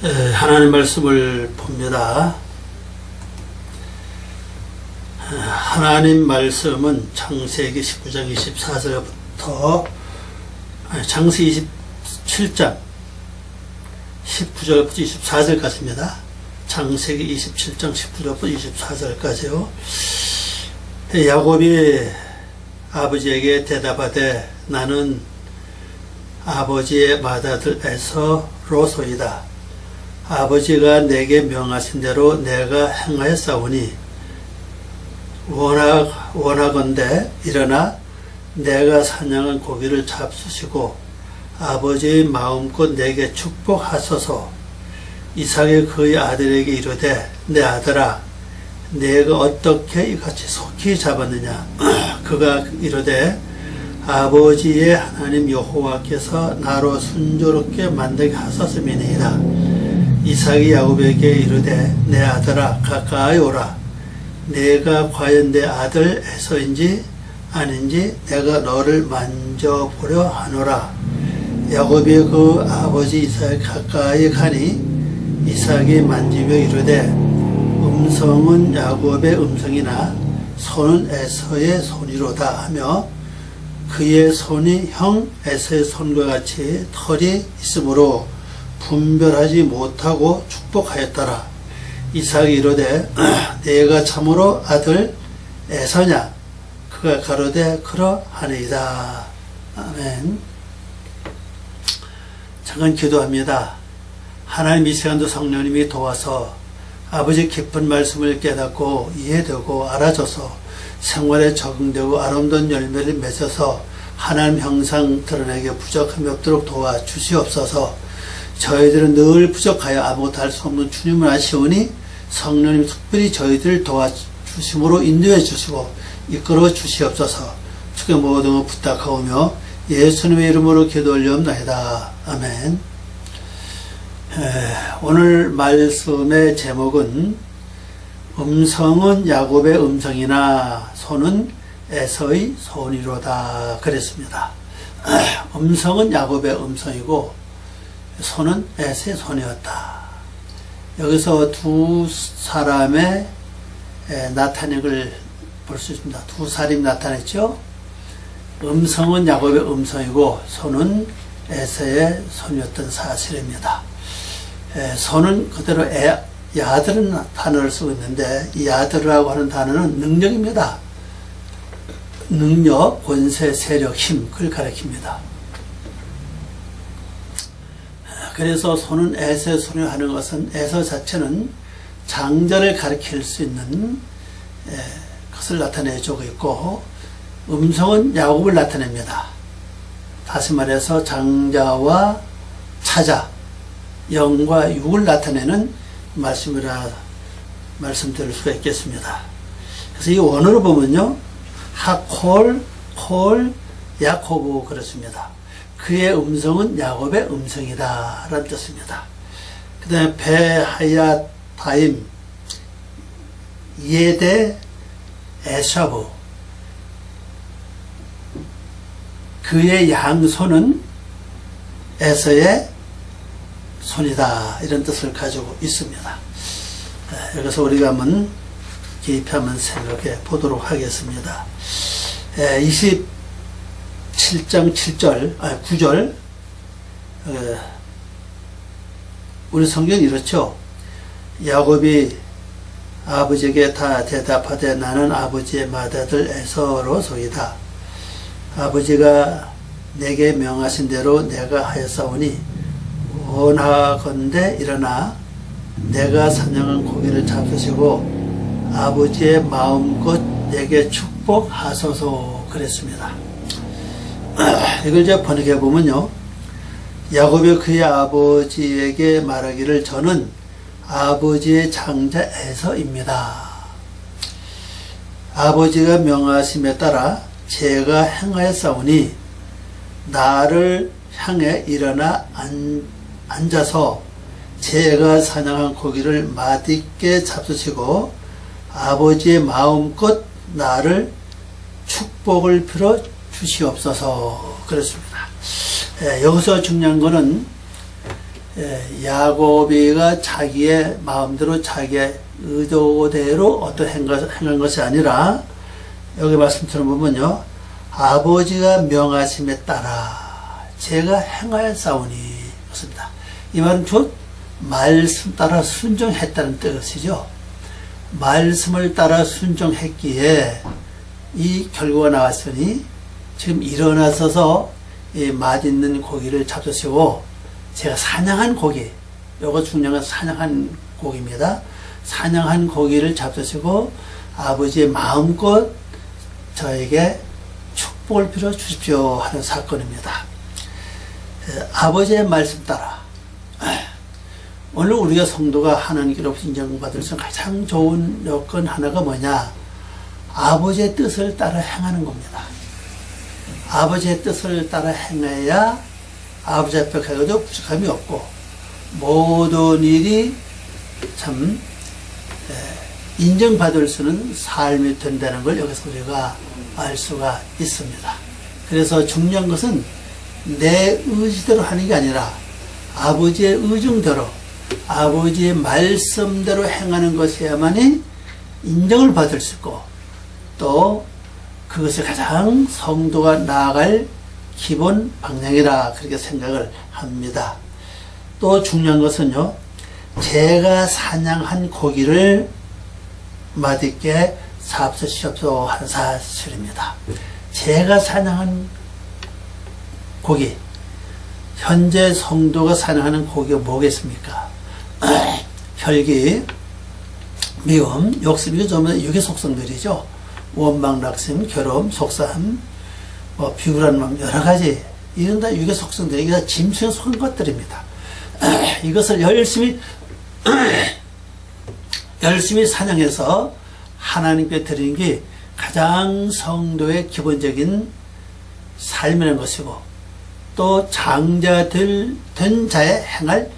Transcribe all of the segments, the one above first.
하나님 말씀을 봅니다. 하나님 말씀은 창세기 19장 24절부터 창세기 27장 19절부터 24절까지입니다. 창세기 27장 19절부터 24절까지요. 야곱이 아버지에게 대답하되 나는 아버지의 맏아들 에서로소이다. 아버지가 내게 명하신 대로 내가 행하였사오니 원하건대 일어나 내가 사냥한 고기를 잡수시고 아버지의 마음껏 내게 축복하소서. 이삭이 그의 아들에게 이르되 내 아들아 내가 어떻게 이같이 속히 잡았느냐. 그가 이르되 아버지의 하나님 여호와께서 나로 순조롭게 만들게 하셨음이니이다. 이삭이 야곱에게 이르되 내 아들아 가까이 오라. 내가 과연 내 아들 에서인지 아닌지 내가 너를 만져보려 하노라. 야곱이 그 아버지 이삭이 가까이 가니 이삭이 만지며 이르되 음성은 야곱의 음성이나 손은 에서의 손이로다 하며 그의 손이 형 에서의 손과 같이 털이 있으므로 분별하지 못하고 축복하였더라. 이삭이 이르되 내가 참으로 아들 에서냐. 그가 가로되 그러하니이다. 아멘. 잠깐 기도합니다. 하나님 이 시간도 성령님이 도와서 아버지 깊은 말씀을 깨닫고 이해되고 알아줘서 생활에 적응되고 아름다운 열매를 맺어서 하나님 형상 드러내게 부족함이 없도록 도와주시옵소서. 저희들은 늘 부족하여 아무것도 할 수 없는 주님을 아시오니 성령님 특별히 저희들을 도와주심으로 인도해 주시고 이끌어 주시옵소서. 주께 모든 것 부탁하오며 예수님의 이름으로 기도 올리옵나이다. 아멘. 오늘 말씀의 제목은 음성은 야곱의 음성이나 손은 에서의 손이로다 그랬습니다. 음성은 야곱의 음성이고 손은 에서의 손이었다. 여기서 두 사람의 나타내기를 볼 수 있습니다. 두 사람이 나타냈죠. 음성은 야곱의 음성이고 손은 에서의 손이었던 사실입니다. 손은 그대로 야들은 단어를 쓰고 있는데 이 야들이라고 하는 단어는 능력입니다. 능력, 권세, 세력, 힘 그걸 가리킵니다. 그래서 손은 에서의 손이 하는 것은 에서 자체는 장자를 가리킬 수 있는 것을 나타내주고 있고 음성은 야곱을 나타냅니다. 다시 말해서 장자와 차자, 영과 육을 나타내는 말씀이라 말씀드릴 수가 있겠습니다. 그래서 이 원어로 보면요. 하콜, 콜, 야코브 그렇습니다. 그의 음성은 야곱의 음성이다 라는 뜻입니다. 그 다음에 베하야타임 예데 에샤브 그의 양손은 에서의 손이다 이런 뜻을 가지고 있습니다. 여기서 우리가 한번 개입하면 생각해 보도록 하겠습니다. 27장 9절 우리 성경은 이렇죠. 야곱이 아버지에게 다 대답하되 나는 아버지의 맏아들 에서로소이다. 아버지가 내게 명하신 대로 내가 하였사오니 원하건대 일어나 내가 사냥한 고기를 잡수시고 아버지의 마음껏 내게 축복하소서 그랬습니다. 이걸 이제 번역해 보면요. 야곱이 그의 아버지에게 말하기를 저는 아버지의 장자 에서입니다. 아버지가 명하심에 따라 제가 행하였사오니 나를 향해 일어나 앉아서 제가 사냥한 고기를 맛있게 잡수시고 아버지의 마음껏 나를 축복을 빌어 주시옵소서 그렇습니다. 여기서 중요한 것은 야곱이가 자기의 마음대로 자기의 의도대로 어떤 행한 것이 아니라 여기 말씀처럼 보면요. 아버지가 명하심에 따라 제가 행하였사오니 그렇습니다. 이 말은 곧 말씀 따라 순종했다는 뜻이죠. 말씀을 따라 순종했기에 이 결과가 나왔으니 지금 일어나서서 이 맛있는 고기를 잡수시고 제가 사냥한 고기, 요거 중요한 건 사냥한 고기입니다. 사냥한 고기를 잡수시고 아버지의 마음껏 저에게 축복을 빌어 주십시오 하는 사건입니다. 아버지의 말씀 따라 오늘 우리가 성도가 하나님께로부터 인정받을 수 있는 가장 좋은 요건 하나가 뭐냐? 아버지의 뜻을 따라 행하는 겁니다. 아버지의 뜻을 따라 행해야 아버지 앞에 가도 부족함이 없고 모든 일이 참 인정받을 수 있는 삶이 된다는 걸 여기서 우리가 알 수가 있습니다. 그래서 중요한 것은 내 의지대로 하는 게 아니라 아버지의 의중대로 아버지의 말씀대로 행하는 것이야만이 인정을 받을 수 있고 또 그것이 가장 성도가 나아갈 기본 방향이라 그렇게 생각을 합니다. 또 중요한 것은요. 제가 사냥한 고기를 맛있게 잡수시옵소서 하는 사실입니다. 제가 사냥한 고기, 현재 성도가 사냥하는 고기가 뭐겠습니까? 혈기, 미움, 욕심, 이거 전부 다 육의 속성들이죠. 원망, 낙심, 괴로움, 속상함, 비굴한 마음, 여러 가지 이런 다 육의 속성들이 이게 다 짐승에 속한 것들입니다. 이것을 열심히 사냥해서 하나님께 드리는 게 가장 성도의 기본적인 삶이라는 것이고 또 장자들 된 자의 행할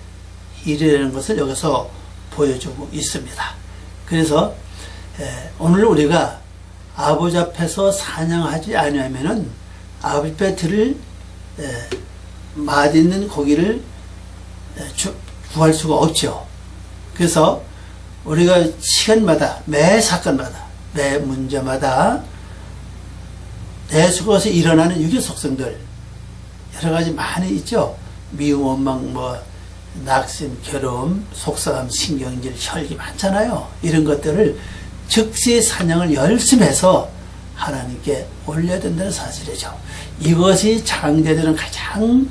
일이라는 것을 여기서 보여주고 있습니다. 그래서 오늘 우리가 아버지 앞에서 사냥하지 않으면은 아버지 앞에 드릴 맛있는 고기를 구할 수가 없죠. 그래서 우리가 시간마다 매 사건마다 매 문제마다 내 속에서 일어나는 육의 속성들 여러 가지 많이 있죠. 미움, 원망, 낙심, 괴로움, 속상함, 신경질, 혈기 많잖아요. 이런 것들을 즉시 사냥을 열심히 해서 하나님께 올려야 된다는 사실이죠. 이것이 장자들은 가장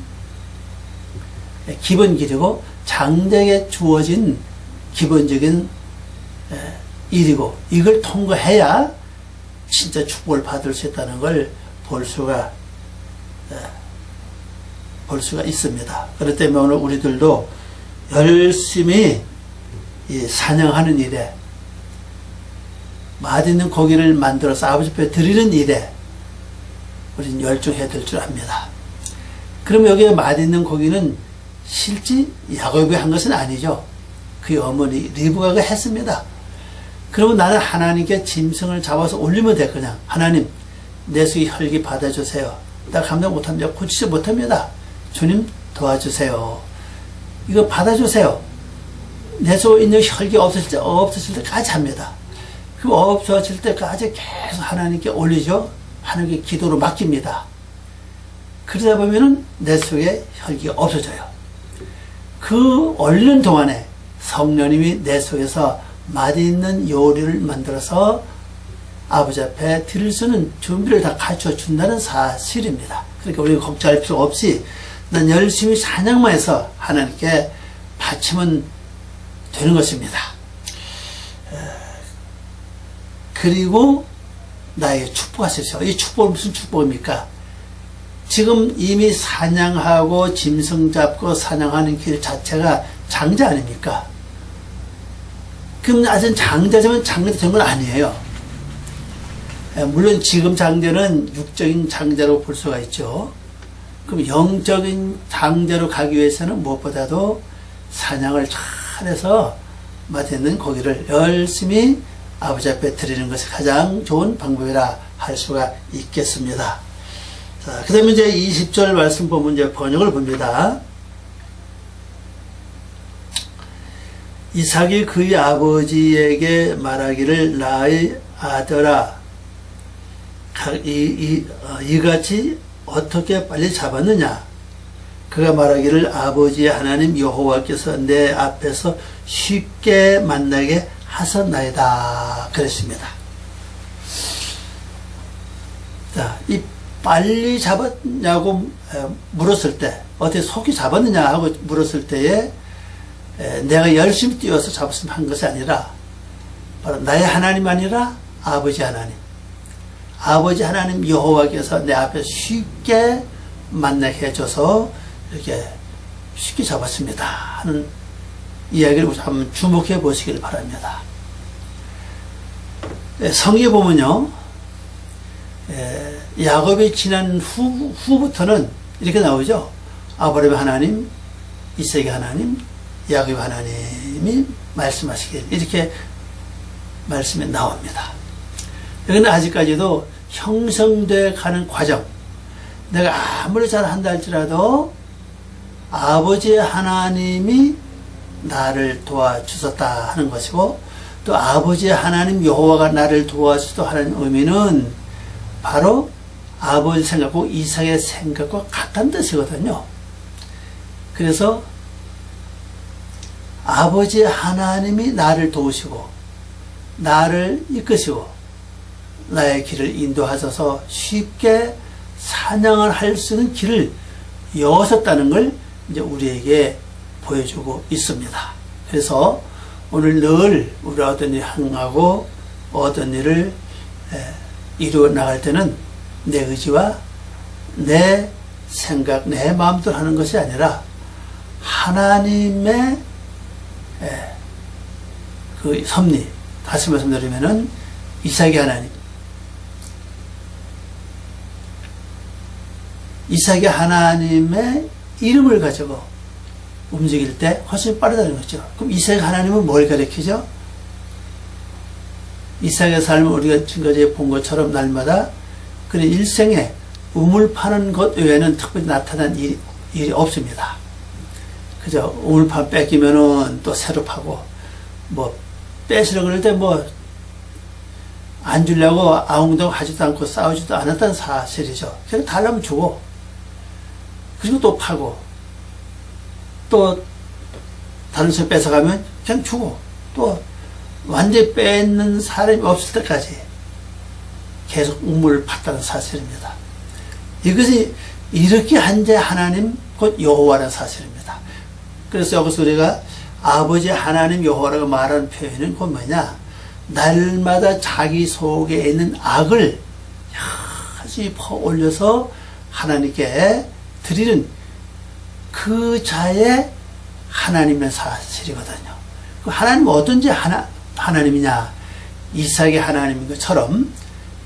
기본 길이고 장자에게 주어진 기본적인 일이고 이걸 통과해야 진짜 축복을 받을 수 있다는 걸 볼 수가 있습니다. 그렇기 때문에 오늘 우리들도 열심히 이 사냥하는 일에 맛있는 고기를 만들어서 아버지 앞에 드리는 일에 우리는 열중해야 될 줄 압니다. 그럼 여기에 맛있는 고기는 실제 야곱이 한 것은 아니죠. 그의 어머니 리브가가 했습니다. 그러면 나는 하나님께 짐승을 잡아서 올리면 돼. 그냥 하나님 내 속에 혈기 받아주세요. 나 감당 못합니다. 고치지 못합니다. 주님 도와주세요. 이거 받아주세요. 내 속에 있는 혈기 없어질 때까지 합니다. 그럼 없어질 때까지 계속 하나님께 올리죠. 하나님께 기도로 맡깁니다. 그러다 보면은 내 속에 혈기가 없어져요. 그 올리는 동안에 성령님이 내 속에서 맛있는 요리를 만들어서 아버지 앞에 드릴 수 있는 준비를 다 갖춰 준다는 사실입니다. 그러니까 우리가 걱정할 필요 없이 난 열심히 사냥만 해서 하나님께 바치면 되는 것입니다. 그리고 나에게 축복하십시오. 이 축복은 무슨 축복입니까? 지금 이미 사냥하고 짐승 잡고 사냥하는 길 자체가 장자 아닙니까? 그럼 아직 장자지만 장자 된 건 아니에요. 물론 지금 장자는 육적인 장자로 볼 수가 있죠. 그럼 영적인 장자로 가기 위해서는 무엇보다도 사냥을 잘해서 맛있는 고기를 열심히 아버지 앞에 드리는 것이 가장 좋은 방법이라 할 수가 있겠습니다. 자, 그 다음에 이제 20절 말씀 보면 이제 번역을 봅니다. 이삭이 그의 아버지에게 말하기를 나의 아들아 이같이 어떻게 빨리 잡았느냐. 그가 말하기를 아버지의 하나님 여호와께서 내 앞에서 쉽게 만나게 하셨나이다 그랬습니다. 자, 이 빨리 잡았냐고 물었을 때, 어떻게 속이 잡았느냐 하고 물었을 때에 내가 열심히 뛰어서 잡았으면 한 것이 아니라 바로 나의 하나님 아니라 아버지 하나님, 아버지 하나님 여호와께서 내 앞에 쉽게 만나게 해줘서 이렇게 쉽게 잡았습니다 하는 이야기를 우리 한번 주목해 보시길 바랍니다. 성경에 보면요, 야곱이 지난 후부터는 이렇게 나오죠. 아브라함의 하나님, 이삭의 하나님, 야곱의 하나님이 말씀하시길, 이렇게 말씀이 나옵니다. 그런데 아직까지도 형성돼 가는 과정, 내가 아무리 잘한다 할지라도 아버지의 하나님이 나를 도와주셨다 하는 것이고, 또 아버지의 하나님 여호와가 나를 도와주셨다 하는 의미는 바로 아버지 생각과 이삭의 생각과 같은 뜻이거든요. 그래서 아버지 하나님이 나를 도우시고 나를 이끄시고 나의 길을 인도하셔서 쉽게 사냥을 할 수 있는 길을 여셨다는 걸 이제 우리에게 보여주고 있습니다. 그래서 오늘 늘 우리가 어떤 일을 행하고 어떤 일을 이루어 나갈 때는 내 의지와 내 생각, 내 마음대로 하는 것이 아니라 하나님의 그 섭리, 다시 말씀드리면은 이삭의 하나님, 이삭의 하나님의 이름을 가지고 움직일 때 훨씬 빠르다는 거죠. 그럼 이삭의 하나님은 뭘 가리키죠? 이삭의 삶을 우리가 지금까지 본 것처럼 날마다 그의 일생에 우물 파는 것 외에는 특별히 나타난 일이 없습니다. 그죠? 우물판 뺏기면은 또 새로 파고, 뭐 뺏으려고 그럴 때 뭐 안 주려고 아웅다웅 하지도 않고 싸우지도 않았다는 사실이죠. 그냥 달라면 주고, 그리고 또 파고, 또 다른 사람 뺏어가면 그냥 주고, 또 완전히 뺏는 사람이 없을 때까지 계속 우물을 팠다는 사실입니다. 이것이 이렇게 한 자 하나님 곧 여호와라는 사실입니다. 그래서 여기서 우리가 아버지 하나님 여호와라고 말하는 표현은 곧 뭐냐, 날마다 자기 속에 있는 악을 열심히 퍼올려서 하나님께 드리는 그 자의 하나님의 사실이거든요. 하나님은 어떤지 하나님이냐, 이삭의 하나님인 것처럼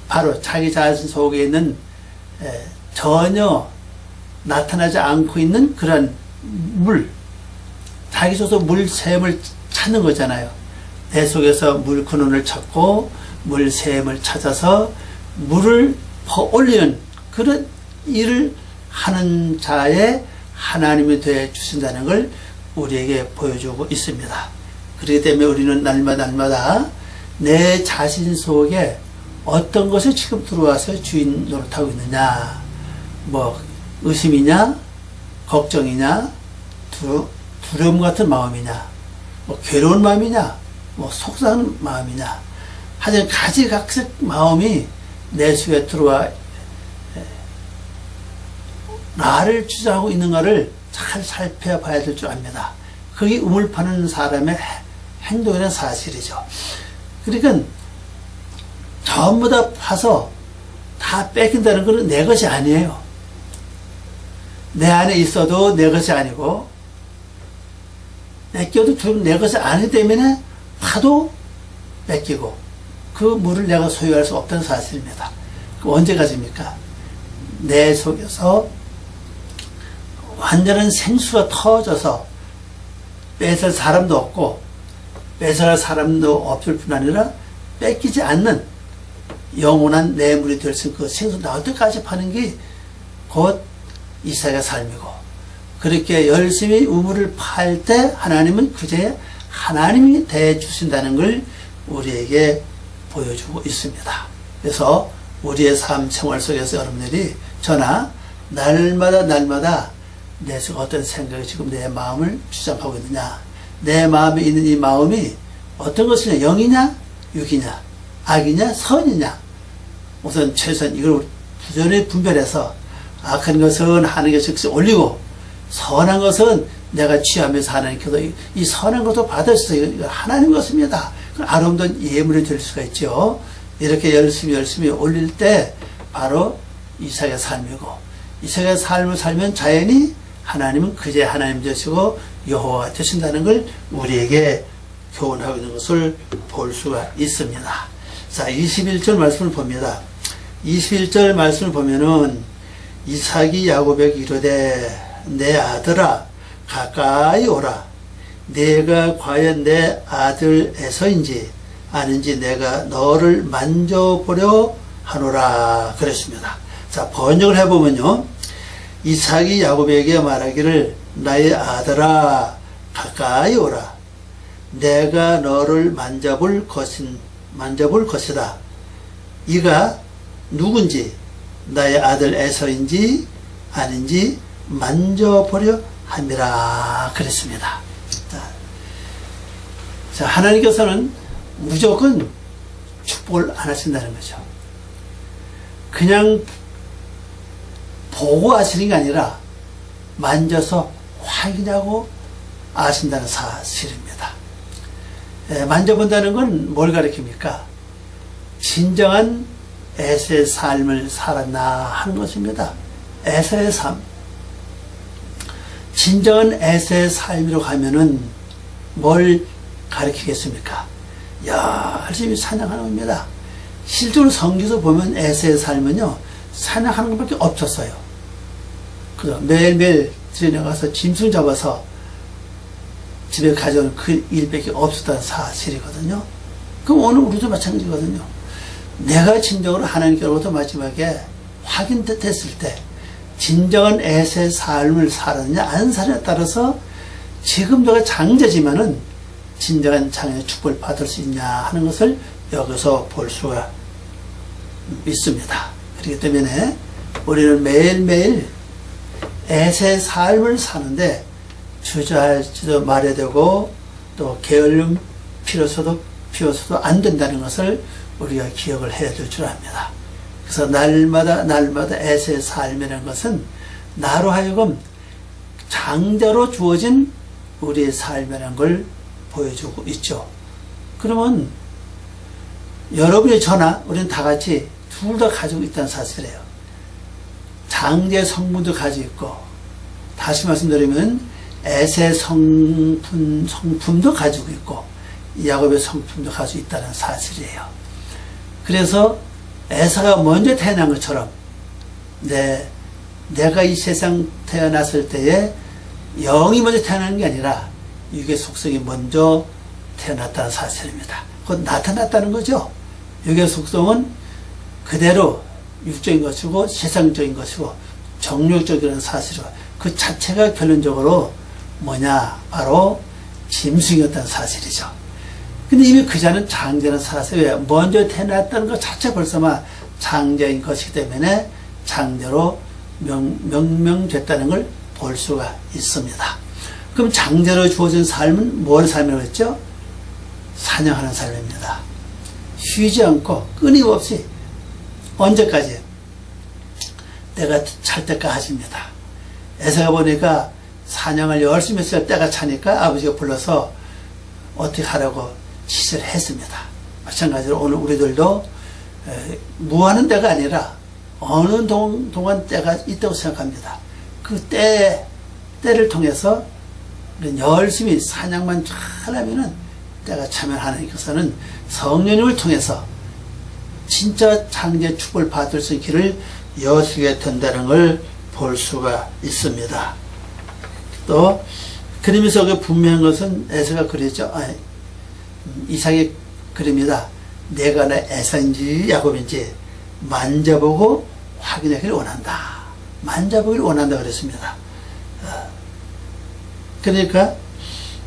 바로 자기 자신 속에 있는 전혀 나타나지 않고 있는 그런 물, 자기 속에서 물샘을 찾는 거잖아요. 내 속에서 물 근원을 찾고 물샘을 찾아서 물을 퍼올리는 그런 일을 하는 자의 하나님이 되어 주신다는 걸 우리에게 보여주고 있습니다. 그렇기 때문에 우리는 날마다 내 자신 속에 어떤 것이 지금 들어와서 주인 노릇하고 있느냐, 뭐 의심이냐, 걱정이냐, 두려움 같은 마음이냐, 뭐 괴로운 마음이냐, 뭐 속상한 마음이냐, 하여튼 가지각색 마음이 내 속에 들어와 나를 주장하고 있는가를 잘 살펴봐야 될 줄 압니다. 그게 우물 파는 사람의 행동이라는 사실이죠. 그러니까 전부 다 파서 다 뺏긴다는 것은 내 것이 아니에요. 내 안에 있어도 내 것이 아니고, 뺏겨도 결국 내 것이 아니기 때문에 파도 뺏기고 그 물을 내가 소유할 수 없다는 사실입니다. 언제까지입니까? 내 속에서 완전한 생수가 터져서 뺏을 사람도 없고 뺏을 사람도 없을 뿐 아니라 뺏기지 않는 영원한 내물이 될 수 있는 그 생수 나올 때까지 파는 게 곧 이삭의 삶이고, 그렇게 열심히 우물을 팔 때 하나님은 그제 하나님이 대해주신다는 걸 우리에게 보여주고 있습니다. 그래서 우리의 삶 생활 속에서 여러분들이 저나 날마다 내 속에 어떤 생각이 지금 내 마음을 주장하고 있느냐, 내 마음에 있는 이 마음이 어떤 것이냐, 영이냐 육이냐, 악이냐 선이냐. 우선 최선 이걸 부전히 분별해서 악한 것은 하나님께 즉시 올리고 선한 것은 내가 취하면서 하나님께서 이 선한 것도 받으셔서 이거 하나님 것입니다. 아름다운 예물이 될 수가 있죠. 이렇게 열심히 올릴 때 바로 이삭의 삶이고, 이삭의 삶을 살면 자연히 하나님은 그제 하나님 되시고 여호와가 되신다는 걸 우리에게 교훈하고 있는 것을 볼 수가 있습니다. 자, 21절 말씀을 봅니다. 21절 말씀을 보면은 이삭이 야곱에게 이르되 내 아들아 가까이 오라. 내가 과연 내 아들 에서인지 아닌지 내가 너를 만져보려 하노라 그랬습니다. 자, 번역을 해보면요, 이삭이 야곱에게 말하기를 나의 아들아 가까이 오라. 내가 너를 만져볼 것이다. 이가 누군지 나의 아들 에서인지 아닌지 만져보려 함이라 그랬습니다. 자, 하나님께서는 무조건 축복을 안 하신다는 거죠. 그냥 보고 아시는 게 아니라 만져서 확인하고 아신다는 사실입니다. 만져본다는 건 뭘 가리킵니까? 진정한 에서의 삶을 살았나 하는 것입니다. 에서의 삶. 진정한 에서의 삶이라고 하면은 뭘 가리키겠습니까? 열심히 사냥하는 겁니다. 실제로 성경에서 보면 에서의 삶은요, 사냥하는 것밖에 없었어요. 그죠? 매일매일 들여나가서 짐승 잡아서 집에 가져오는 그 일밖에 없었다는 사실이거든요. 그럼 오늘 우리도 마찬가지거든요. 내가 진정으로 하나님께로부터 마지막에 확인됐을 때 진정한 에서의 삶을 살았느냐 안 살았느냐에 따라서 지금 내가 장자지만은 진정한 장애의 축복을 받을 수 있냐 하는 것을 여기서 볼 수가 있습니다. 그렇기 때문에 우리는 매일매일 에서의 삶을 사는데 주저할지도 말아야 되고 또 게을름 피워서도 안 된다는 것을 우리가 기억을 해야 될 줄 압니다. 그래서 날마다 에서의 삶이라는 것은 나로 하여금 장자로 주어진 우리의 삶이라는 걸 보여주고 있죠. 그러면 여러분이 저나 우리는 다 같이 둘 다 가지고 있다는 사실이에요. 장자의 성분도 가지고 있고, 다시 말씀드리면 에서의 성품도 가지고 있고 야곱의 성품도 가지고 있다는 사실이에요. 그래서 에서가 먼저 태어난 것처럼 내가 이 세상 태어났을 때에 영이 먼저 태어나는 게 아니라 육의 속성이 먼저 태어났다는 사실입니다. 곧 나타났다는 거죠. 육의 속성은 그대로 육적인 것이고 세상적인 것이고 정욕적이라는 사실이고 그 자체가 결론적으로 뭐냐, 바로 짐승이었다는 사실이죠. 근데 이미 그 자는 장자는 살았어요. 왜? 먼저 태어났다는 것 자체 벌써만 장자인 것이기 때문에 장자로 명명됐다는 걸 볼 수가 있습니다. 그럼 장자로 주어진 삶은 뭘 삶이라고 했죠? 사냥하는 삶입니다. 쉬지 않고 끊임없이 언제까지? 때가 찰 때까지입니다. 에서가 보니까 사냥을 열심히 했을 때가 차니까 아버지가 불러서 어떻게 하라고 지시를 했습니다. 마찬가지로 오늘 우리들도 무하는 때가 아니라 어느 동안 때가 있다고 생각합니다. 그 때를 통해서 열심히 사냥만 잘하면은 때가 차면 하나님께서는 성령님을 통해서 진짜 장제 축복을 받을 수 있는 길을 여시게 된다는 걸 볼 수가 있습니다. 또 그림에서 분명한 것은 에서가 그랬죠. 이삭의 그림이다. 내가 내 에서인지 야곱인지 만져보고 확인하기를 원한다. 만져보기를 원한다 그랬습니다. 그러니까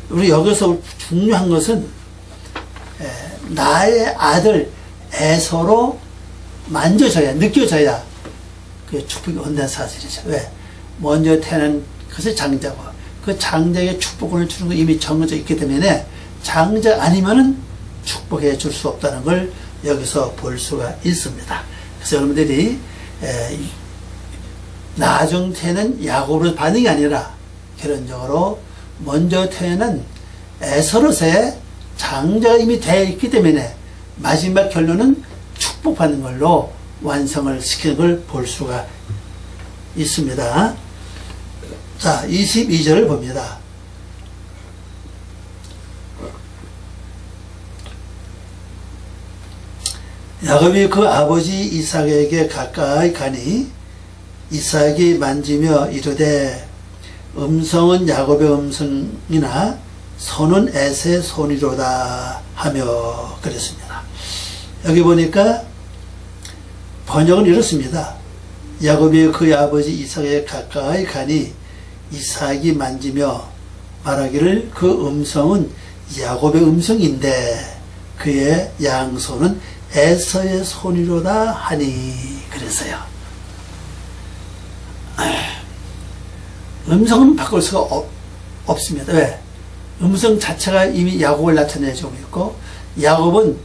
우리 여기서 중요한 것은 나의 아들 에서로 만져져야, 느껴져야 그 축복이 온다는 사실이죠. 왜? 먼저 태어난 것이 장자고 그 장자에게 축복을 주는 거 이미 정해져 있기 때문에 장자 아니면은 축복해 줄 수 없다는 걸 여기서 볼 수가 있습니다. 그래서 여러분들이 나중 태어난 야곱으로 반응이 아니라 결론적으로 먼저 태어난 에서로서의 장자가 이미 되어 있기 때문에 마지막 결론은 축복받는 걸로 완성을 시키는 걸 볼 수가 있습니다. 자, 22절을 봅니다. 야곱이 그 아버지 이삭에게 가까이 가니 이삭이 만지며 이르되 음성은 야곱의 음성이나 손은 에서의 손이로다 하며 그랬습니다. 여기 보니까 번역은 이렇습니다. 야곱이 그의 아버지 이삭에게 가까이 가니 이삭이 만지며 말하기를 그 음성은 야곱의 음성인데 그의 양손은 에서의 손이로다 하니 그랬어요. 음성은 바꿀 수가 없습니다. 왜? 음성 자체가 이미 야곱을 나타내주고 있고 야곱은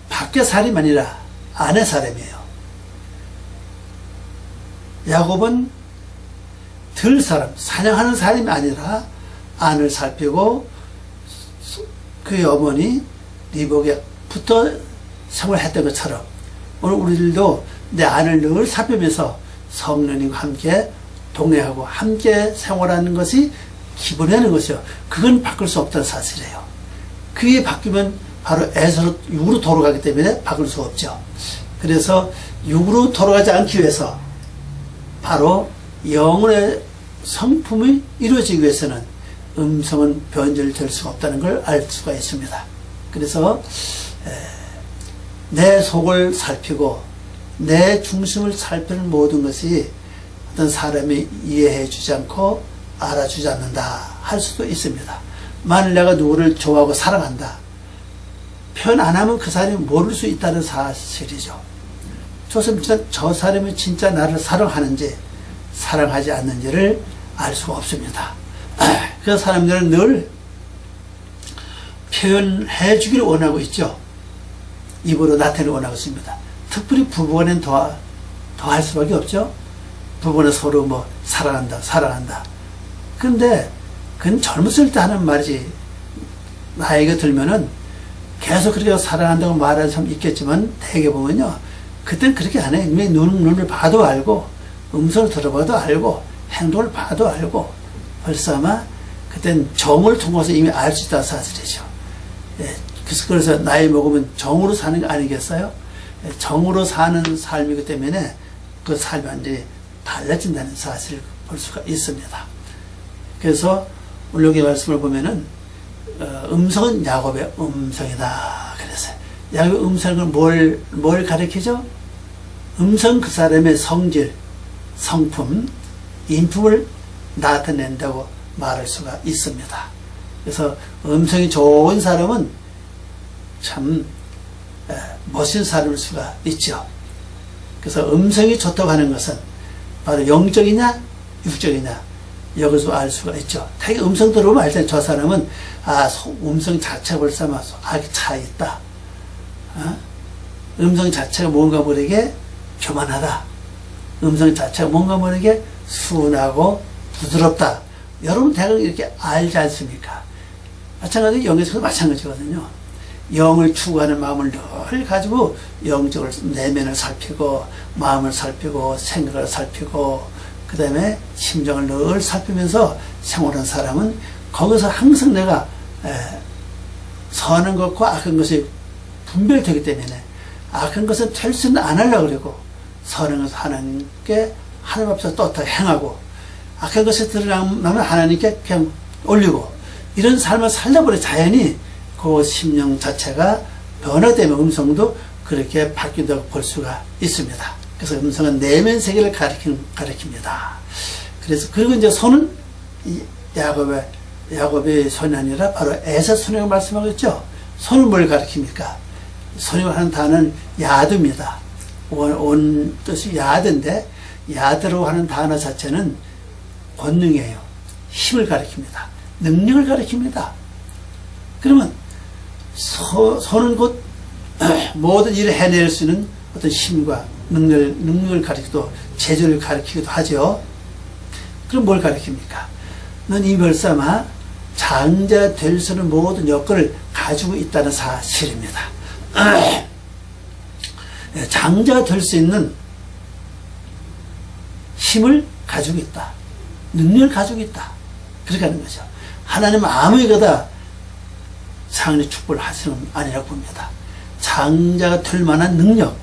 밖의 사람이 아니라 안의 사람이에요. 야곱은 들 사람, 사냥하는 사람이 아니라 안을 살피고 그의 어머니 리브가부터 생활했던 것처럼 오늘 우리들도 내 안을 늘 살피면서 성령님과 함께 동행하고 함께 생활하는 것이 기본이라는 것이요. 그건 바꿀 수 없다는 사실이에요. 그게 바뀌면 바로 에서로 육으로 돌아가기 때문에 바꿀 수 없죠. 그래서 육으로 돌아가지 않기 위해서 바로 영혼의 성품이 이루어지기 위해서는 음성은 변질될 수가 없다는 걸 알 수가 있습니다. 그래서 내 속을 살피고 내 중심을 살피는 모든 것이 어떤 사람이 이해해 주지 않고 알아주지 않는다 할 수도 있습니다. 만일 내가 누구를 좋아하고 사랑한다 표현 안 하면 그 사람이 모를 수 있다는 사실이죠. 저 사람이 진짜 나를 사랑하는지 사랑하지 않는지를 알 수가 없습니다. 그래서 사람들은 늘 표현해 주기를 원하고 있죠. 입으로 나타내기 원하고 있습니다. 특별히 부부간엔 더 할 수밖에 없죠. 부부는 서로 뭐 사랑한다. 근데 그건 젊었을 때 하는 말이지 나이가 들면은 계속 그렇게 사랑한다고 말하는 사람 있겠지만 대개 보면요 그땐 그렇게 안 해. 이미 눈을 봐도 알고 음성을 들어봐도 알고 행동을 봐도 알고 벌써 아마 그땐 정을 통해서 이미 알 수 있다는 사실이죠. 예, 그래서 나이 먹으면 정으로 사는 거 아니겠어요? 예, 정으로 사는 삶이기 때문에 그 삶이 완전히 달라진다는 사실을 볼 수가 있습니다. 그래서 오늘 여기 말씀을 보면은 음성은 야곱의 음성이다 그랬어요. 야곱의 음성은 뭘 가리키죠? 음성 그 사람의 성질, 성품, 인품을 나타낸다고 말할 수가 있습니다. 그래서 음성이 좋은 사람은 참 멋진 사람일 수가 있죠. 그래서 음성이 좋다고 하는 것은 바로 영적이냐 육적이냐 여기서 알 수가 있죠. 되게 음성 들어보면 알잖아요. 저 사람은 음성 자체가 벌써 차 있다. 음성 자체가 뭔가 모르게 교만하다. 음성 자체가 뭔가 모르게 순하고 부드럽다. 여러분 대강 이렇게 알지 않습니까? 마찬가지로 영에서도 마찬가지거든요. 영을 추구하는 마음을 늘 가지고 영적으로 내면을 살피고 마음을 살피고 생각을 살피고 그 다음에 심정을 늘 살피면서 생활하는 사람은 거기서 항상 내가 선한 것과 악한 것이 분별되기 때문에 악한 것은 철수는 안 하려고 그러고 선한 것을 하나님께 하나님 앞에서 떳하게 행하고 악한 것이 드러나면 하나님께 그냥 올리고 이런 삶을 살다 보니 자연히 그 심령 자체가 변화되면 음성도 그렇게 바뀐다고 볼 수가 있습니다. 그래서 음성은 내면 세계를 가리킵니다. 그래서 그리고 이제 손은 야곱의 야곱의 손이 아니라 바로 에서 손이라고 말씀하고 있죠. 손은 뭘 가리킵니까? 손이라고 하는 단어는 야드입니다. 온 뜻이 야드인데, 야드라고 하는 단어 자체는 권능이에요. 힘을 가리킵니다. 능력을 가리킵니다. 그러면 손은 곧 모든 일을 해낼 수 있는 어떤 힘과 능력을 가리키기도, 재주를 가리키기도 하죠. 그럼 뭘 가리킵니까? 넌 이별삼아 장자 될 수 있는 모든 여건을 가지고 있다는 사실입니다. 장자가 될 수 있는 힘을 가지고 있다. 능력을 가지고 있다. 그렇게 하는 거죠. 하나님은 아무에게나 장래 축복을 하시는 건 아니라고 봅니다. 장자가 될 만한 능력,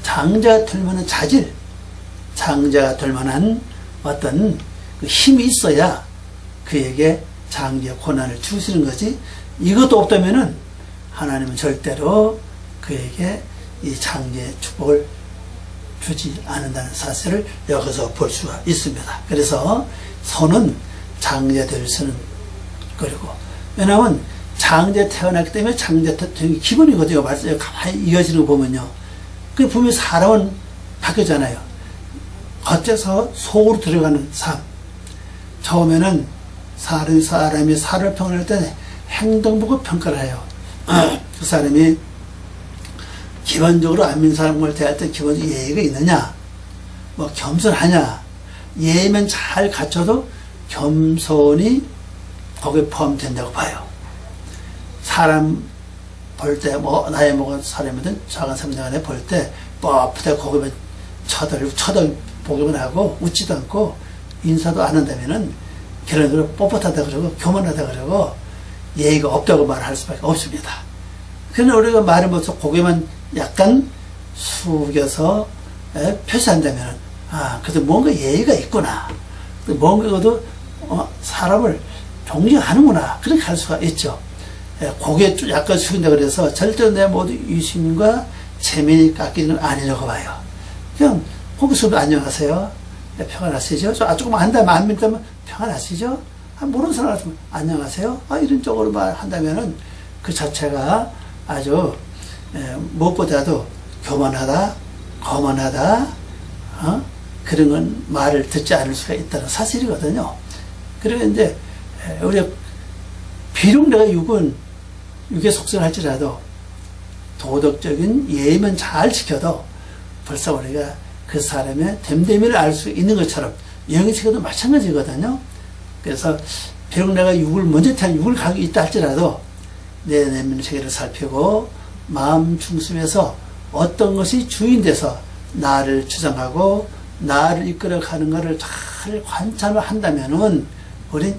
장자가 될 만한 자질, 장자가 될 만한 어떤 그 힘이 있어야 그에게 장자의 고난을 주시는 거지, 이것도 없다면은 하나님은 절대로 그에게 이 장자의 축복을 주지 않는다는 사실을 여기서 볼 수가 있습니다. 그래서 손은 장자 될 수는, 그리고 왜냐하면 장자 태어났기 때문에 장자 태어나기 기본이거든요. 말씀이 가만히 이어지는 거 보면요. 그 분명히 사람은 바뀌잖아요. 겉에서 속으로 들어가는 삶. 처음에는 사람이 살을 평가할 때 행동 보고 평가를 해요. 그 사람이 기본적으로 안 믿는 사람을 대할 때 기본적으로 예의가 있느냐, 뭐 겸손하냐, 예의면 잘 갖춰도 겸손이 거기에 포함된다고 봐요. 사람 볼 때, 뭐 나이 먹은 사람이든 작은 사람들 볼 때 뻣뻣하게 거기면 쳐다보기만 하고 웃지도 않고 인사도 안 한다면은 그런 대로 뻣뻣하다 그러고 교만하다 그러고 예의가 없다고 말할 수밖에 없습니다. 그러나 우리가 말을 못해서 고개만 약간 숙여서 표시한다면, 그래도 뭔가 예의가 있구나, 뭔가도 사람을 존경하는구나, 그렇게 할 수가 있죠. 고개 약간 숙인다 그래서 절대로 내 모든 유심과 체면이 깎이는 건 아니라고 봐요. 그냥 거기서도 안녕하세요, 평안하시죠? 조금 한다면, 안 믿다면 평안하시죠? 모르는 사람 같으면 안녕하세요? 이런 쪽으로 말한다면은 그 자체가 아주 무엇보다도 교만하다, 거만하다, 그런 건 말을 듣지 않을 수가 있다는 사실이거든요. 그리고 이제 우리가 비록 내가 육의 속성을 할지라도 도덕적인 예의만 잘 지켜도 벌써 우리가 그 사람의 됨됨이를 알 수 있는 것처럼 영의 세계도 마찬가지거든요. 그래서 비록 내가 먼저 태어난 육을 가지고 있다 할지라도 내 내면 세계를 살피고 마음 중심에서 어떤 것이 주인돼서 나를 주장하고 나를 이끌어가는 것을 잘 관찰을 한다면은 우린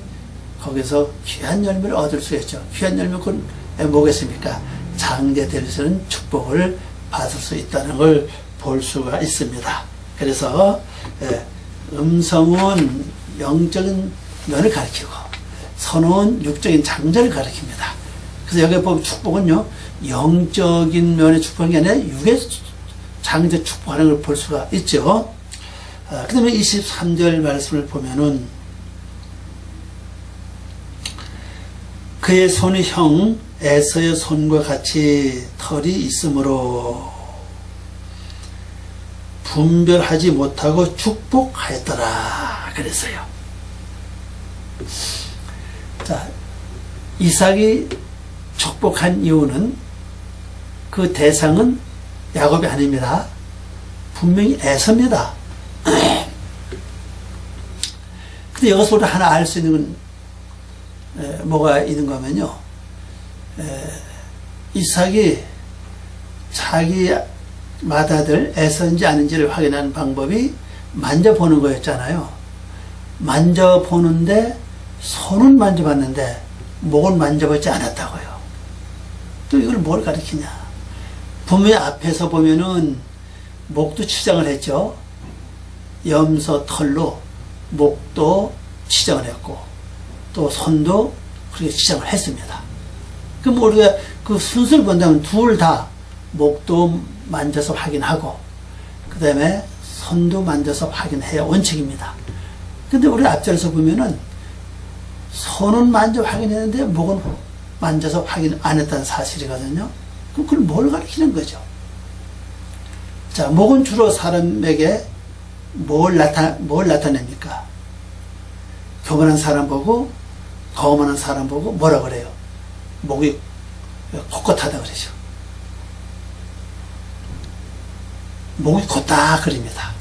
거기서 귀한 열매를 얻을 수 있죠. 귀한 열매는 뭐겠습니까? 장자 될 수 있는 축복을 받을 수 있다는 걸 볼 수가 있습니다. 그래서 음성은 영적인 면을 가리키고 선은 육적인 장자를 가리킵니다. 그래서 여기 보면 축복은요, 영적인 면의 축복이 아니라 육의 장자 축복하는 걸 볼 수가 있죠. 그 다음에 23절 말씀을 보면은 그의 손이 형 에서의 손과 같이 털이 있으므로 분별하지 못하고 축복하였더라 그랬어요. 자, 이삭이 축복한 이유는 그 대상은 야곱이 아닙니다. 분명히 에서입니다. 근데 여기서 우리가 하나 알 수 있는 건 뭐가 있는 거면요, 이삭이 자기 맏아들 에서인지 아닌지를 확인하는 방법이 만져보는 거였잖아요. 만져보는데 손은 만져봤는데 목은 만져보지 않았다고요. 또 이걸 뭘 가리키냐, 분명히 앞에서 보면은 목도 치장을 했죠. 염소 털로 목도 치장을 했고 또 손도 그렇게 치장을 했습니다. 그럼 우리가 그 순서를 본다면 둘 다 목도 만져서 확인하고 그 다음에 손도 만져서 확인해야 원칙입니다. 근데 우리 앞절에서 보면은 손은 만져 확인했는데 목은 만져서 확인 안 했다는 사실이거든요. 그럼 그걸 뭘 가리키는 거죠? 자, 목은 주로 사람에게 뭘 나타냅니까? 교만한 사람 보고, 거만한 사람 보고 뭐라 그래요? 목이 꼿꼿하다 그러죠. 목이 곧다 그립니다.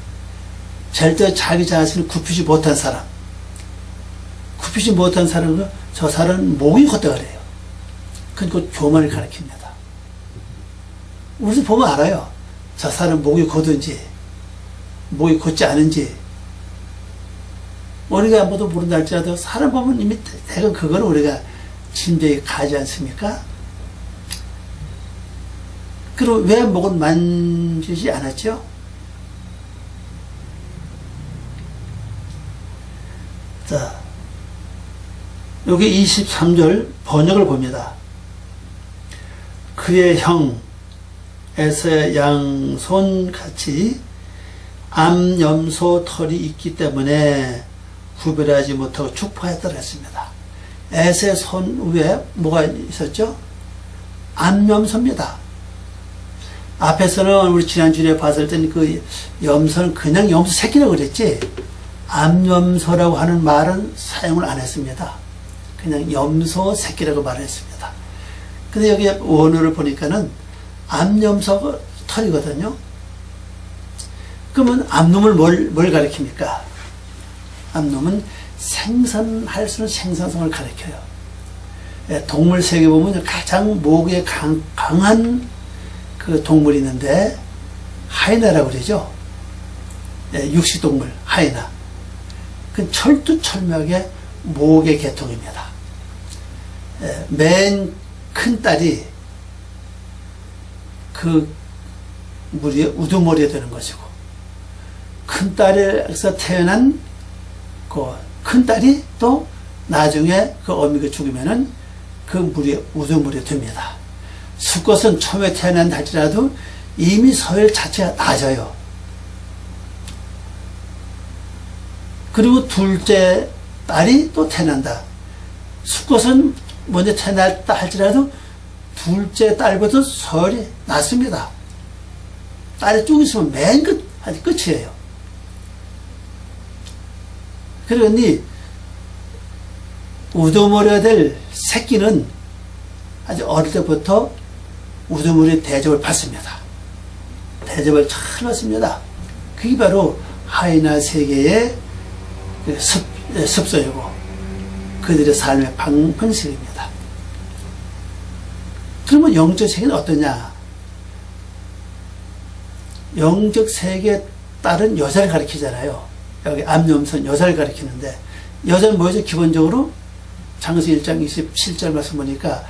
절대 자기 자신을 굽히지 못한 사람, 굽히지 못한 사람은 저 사람은 목이 곧다 그래요. 그러니까 교만을 가리킵니다. 우리도 보면 알아요. 저 사람 목이 곧은지 목이 곧지 않은지 우리가 아무도 모른다 할지라도 사람 보면 이미 대강 그걸 우리가 진작에 가지 않습니까? 그럼 왜 목은 만지지 않았죠? 자, 여기 23절 번역을 봅니다. 그의 형 에서의 양손같이 암염소 털이 있기 때문에 구별하지 못하고 축포했다고 했습니다. 에서의 손 위에 뭐가 있었죠? 암염소입니다. 앞에서는 우리 지난주에 봤을 때는 그 염소는 그냥 염소 새끼라고 그랬지 암염소라고 하는 말은 사용을 안 했습니다. 그냥 염소 새끼라고 말했습니다. 근데 여기 원어를 보니까는 암염소 털이거든요. 그러면 암놈을 뭘 가리킵니까? 암놈은 생산할 수 있는 생산성을 가리켜요. 동물 세계 보면 가장 목에 강한 그 동물이 있는데 하이나라고 그러죠. 육식동물 하이나. 그 철두철미하게 목의 계통입니다. 맨 큰 딸이 그 무리의 우두머리가 되는 것이고 큰 딸에서 태어난 그 큰 딸이 또 나중에 그 어미가 죽으면은 그 무리의 우두머리가 됩니다. 수컷은 처음에 태어난다 할지라도 이미 서열 자체가 낮아요. 그리고 둘째 딸이 또 태어난다. 수컷은 먼저 태어났다 할지라도 둘째 딸보다 서열이 낮습니다. 딸이 쭉 있으면 맨 끝이에요. 그러니 우두머리가 될 새끼는 아주 어릴 때부터 우두머리 대접을 받습니다. 대접을 잘 받습니다. 그게 바로 하이나 세계의 습성이고 그들의 삶의 방식입니다. 그러면 영적 세계는 어떠냐? 영적 세계에 따른 여자를 가리키잖아요. 여기 암염소는 여자를 가리키는데 여자는 뭐죠? 기본적으로 장서 1장 27절 말씀 보니까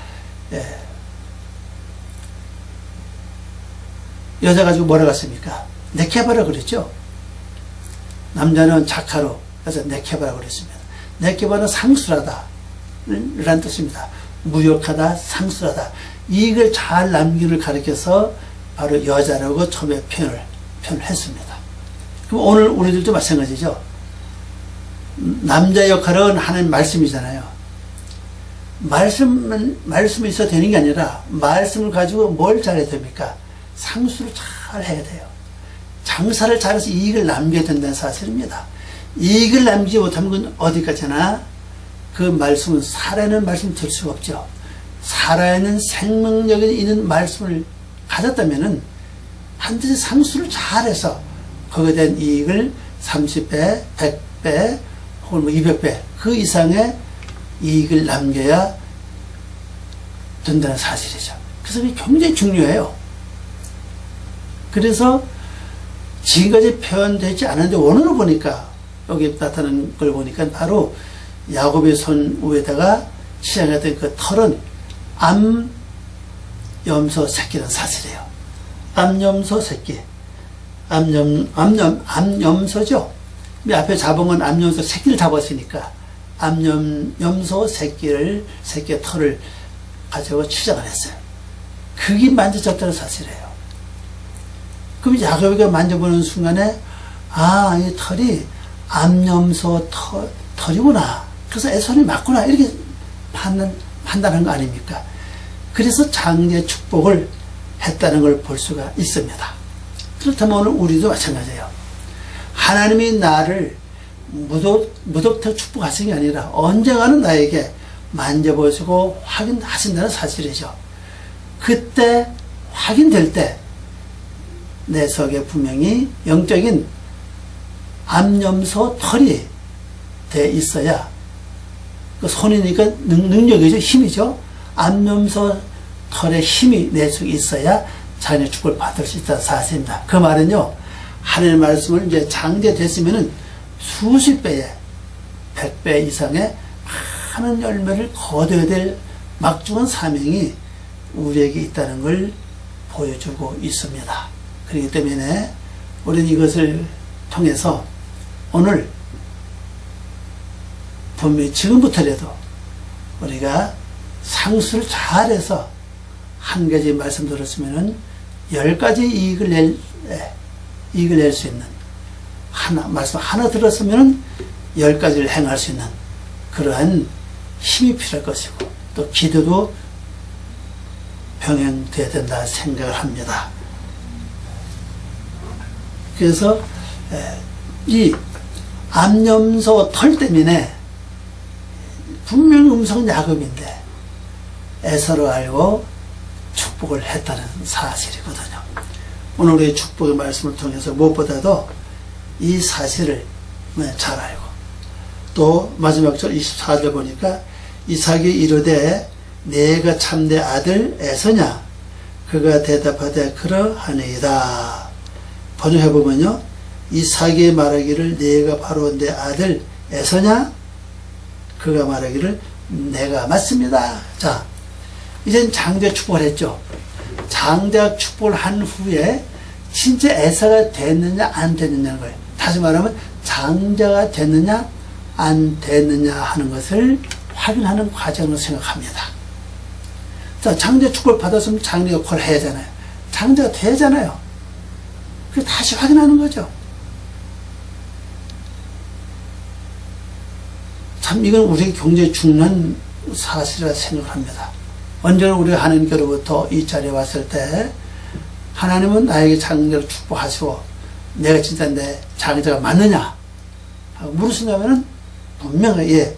여자 가지고 뭐라고 했습니까? 네케바라 그랬죠. 남자는 자카로 그래서 네케바라고 그랬습니다. 네케바는 상술하다 라는 뜻입니다. 무역하다, 상술하다. 이익을 잘 남기를 가리켜서 바로 여자라고 처음에 표현을 했습니다. 그럼 오늘 우리들도 마찬가지죠. 남자 역할은 하나님 말씀이잖아요. 말씀이 있어야 되는 게 아니라 말씀을 가지고 뭘 잘해야 됩니까? 상수를 잘 해야 돼요. 장사를 잘해서 이익을 남겨야 된다는 사실입니다. 이익을 남기지 못하면 그건 어디까지나 그 말씀은 살아있는 말씀이 될 수가 없죠. 살아있는 생명력이 있는 말씀을 가졌다면은 반드시 상수를 잘해서 거기에 대한 이익을 30배, 100배, 혹은 200배 그 이상의 이익을 남겨야 된다는 사실이죠. 그래서 이게 굉장히 중요해요. 그래서 지금까지 표현되지 않았는데 원어로 보니까 여기 나타나는 걸 보니까 바로 야곱의 손 위에다가 치장했던 그 털은 암염소 새끼라는 사실이에요. 암염소 새끼. 암염소죠. 앞에 잡은 건 암염소 새끼를 잡았으니까 암염소 새끼의 털을 가지고 치장을 했어요. 그게 만져졌다는 사실이에요. 그럼 야곱이가 만져보는 순간에 이 털이 암염소 털이구나. 그래서 에서는 맞구나 이렇게 판단한 거 아닙니까? 그래서 장제 축복을 했다는 걸 볼 수가 있습니다. 그렇다면 오늘 우리도 마찬가지예요. 하나님이 나를 무덕터 축복하신 게 아니라 언젠가는 나에게 만져보시고 확인하신다는 사실이죠. 그때 확인될 때 내 속에 분명히 영적인 암염소 털이 돼 있어야, 그 손이니까 능력이죠. 힘이죠. 암염소 털의 힘이 내 속에 있어야 자녀의 축복을 받을 수 있다는 사실입니다. 그 말은요, 하나님의 말씀을 이제 장제됐으면은 수십 배의 100배 이상의 많은 열매를 거둬야 될 막중한 사명이 우리에게 있다는 걸 보여주고 있습니다. 그렇기 때문에 우리는 이것을 통해서 오늘 분명히 지금부터라도 우리가 상수를 잘해서 한 가지 말씀 들었으면은 10가지 이익을 낼 수 있는, 말씀 하나 들었으면은 10가지를 행할 수 있는 그러한 힘이 필요할 것이고, 또 기도도 병행되어야 된다 생각을 합니다. 그래서 이 암염소 털 때문에 분명히 음성은 야곱인데 에서로 알고 축복을 했다는 사실이거든요. 오늘 우리의 축복의 말씀을 통해서 무엇보다도 이 사실을 잘 알고, 또 마지막 절 24절 보니까 이삭이 이르되 내가 참내 아들 에서냐? 그가 대답하되 그러하니이다. 번역해보면요, 이삭이 말하기를 내가 바로 내 아들 에서냐? 그가 말하기를 내가 맞습니다. 자, 이젠 장자 축복을 했죠. 장자 축복을 한 후에 진짜 에서가 됐느냐 안 됐느냐는 거예요. 다시 말하면 장자가 됐느냐 안 됐느냐 하는 것을 확인하는 과정으로 생각합니다. 자, 장자 축복을 받았으면 장자 역할을 해야 하잖아요. 장자가 되잖아요. 그래서 다시 확인하는 거죠. 참 이건 우리에게 굉장히 중요한 사실이라 생각을 합니다. 언제나 우리가 하나님께로부터 이 자리에 왔을 때 하나님은 나에게 장자를 축복하시고 내가 진짜 내 장자가 맞느냐 하고 물으신다면 분명히 예,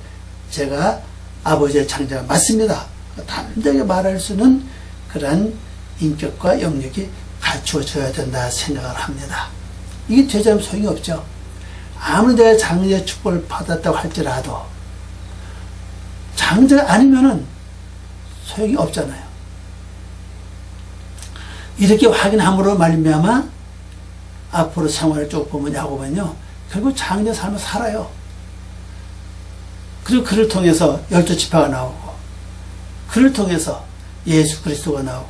제가 아버지의 장자가 맞습니다. 담대하게 말할 수 있는 그러한 인격과 영역이 갖추어져야 된다 생각을 합니다. 이게 되지 않으면 소용이 없죠. 아무리 내가 장자의 축복을 받았다고 할지라도 장자가 아니면은 소용이 없잖아요. 이렇게 확인함으로 말미암아 앞으로 생활을 쭉 보면 야곱은요 결국 장자 삶을 살아요. 그리고 그를 통해서 12지파가 나오고, 그를 통해서 예수 그리스도가 나오고,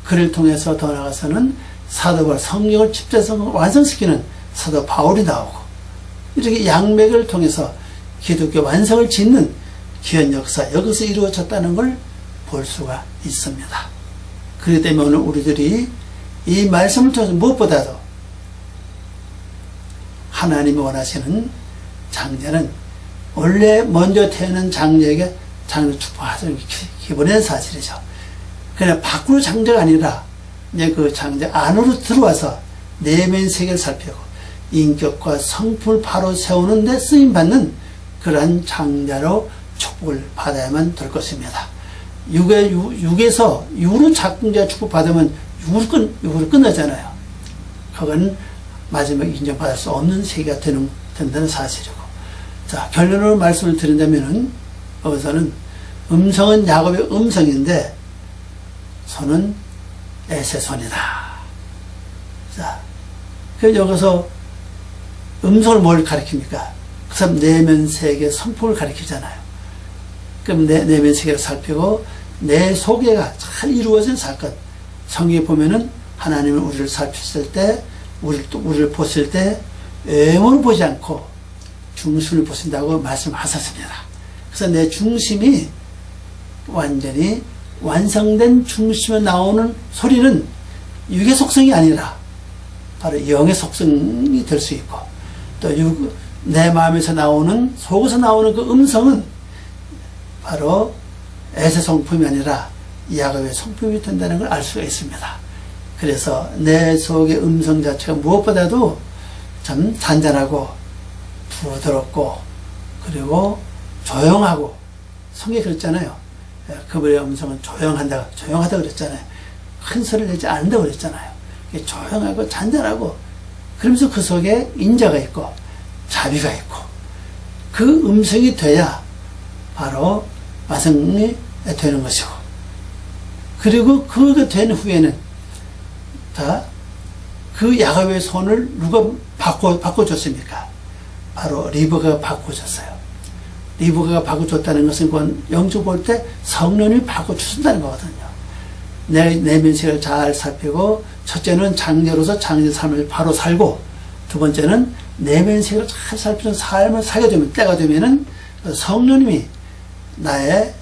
그를 통해서 더 나아가서는 사도가 성령을 집대성 완성시키는 사도 바울이 나오고, 이렇게 양맥을 통해서 기독교 완성을 짓는 귀한 역사, 여기서 이루어졌다는 걸 볼 수가 있습니다. 그렇기 때문에 오늘 우리들이 이 말씀을 통해서 무엇보다도 하나님이 원하시는 장자는 원래 먼저 태어난 장자에게 장자 축복하자는 게 기본의 사실이죠. 그냥 밖으로 장자가 아니라 이제 그 장자 안으로 들어와서 내면 세계를 살피고 인격과 성품을 바로 세우는 데 쓰임받는 그러한 장자로 축복을 받아야만 될 것입니다. 육에서 육으로 장자 축복 받으면 육으로 끝나잖아요. 그건 마지막에 인정받을 수 없는 세계가 된다는 사실이고. 자, 결론으로 말씀을 드린다면은, 여기서는 음성은 야곱의 음성인데, 손은 에서의 손이다. 자, 그래서 여기서 음성을 뭘 가리킵니까? 그 사람 내면 세계 성품을 가리키잖아요. 그럼 내면 세계를 살피고, 내 소개가 잘 이루어진 사건. 성경에 보면은 하나님은 우리를 살폈을 때, 우리를 보실 때, 외모를 보지 않고 중심을 보신다고 말씀하셨습니다. 그래서 내 중심이 완전히 완성된 중심에 나오는 소리는 육의 속성이 아니라 바로 영의 속성이 될 수 있고, 또 내 마음에서 나오는, 속에서 나오는 그 음성은 바로 에세 성품이 아니라 야곱의 성품이 된다는 걸 알 수가 있습니다. 그래서 내 속의 음성 자체가 무엇보다도 참 잔잔하고 부드럽고 그리고 조용하고 성경에 그랬잖아요. 그분의 음성은 조용하다 그랬잖아요. 큰 소리를 내지 않는다고 그랬잖아요. 조용하고 잔잔하고 그러면서 그 속에 인자가 있고 자비가 있고 그 음성이 돼야 바로 완성이 되는 것이고 그리고 그가 된 후에는 다 그 야곱의 손을 누가 바꿔줬습니까? 바로 리브가가 바꿔줬어요. 리브가가 바꿔줬다는 것은 그건 영적 볼 때 성령님이 바꿔주신다는 거거든요. 내 내면식을 잘 살피고 첫째는 장녀로서 장녀 삶을 바로 살고 두 번째는 내면식을 잘 살피는 삶을 살게 되면 때가 되면은 성령님이 나의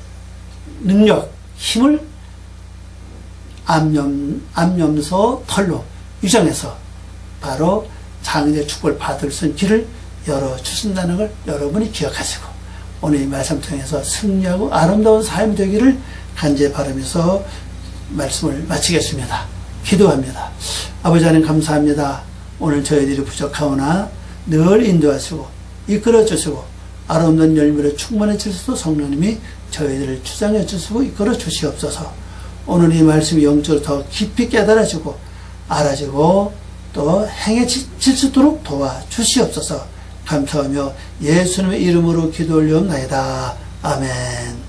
능력, 힘을 암염소 털로 유정해서 바로 장애의 축복을 받을 수 있는 길을 열어주신다는 걸 여러분이 기억하시고 오늘 이 말씀 통해서 승리하고 아름다운 삶이 되기를 간절히 바라면서 말씀을 마치겠습니다. 기도합니다. 아버지 하나님 감사합니다. 오늘 저희들이 부족하오나 늘 인도하시고 이끌어주시고 아름다운 열매로 충만해질 수 있도록 성령님이 저희들을 주장해 주시고 이끌어 주시옵소서. 오늘 이 말씀이 영적으로 더 깊이 깨달아지고 알아지고 또 행해질 수 있도록 도와주시옵소서. 감사하며 예수님의 이름으로 기도 올려옵나이다. 아멘.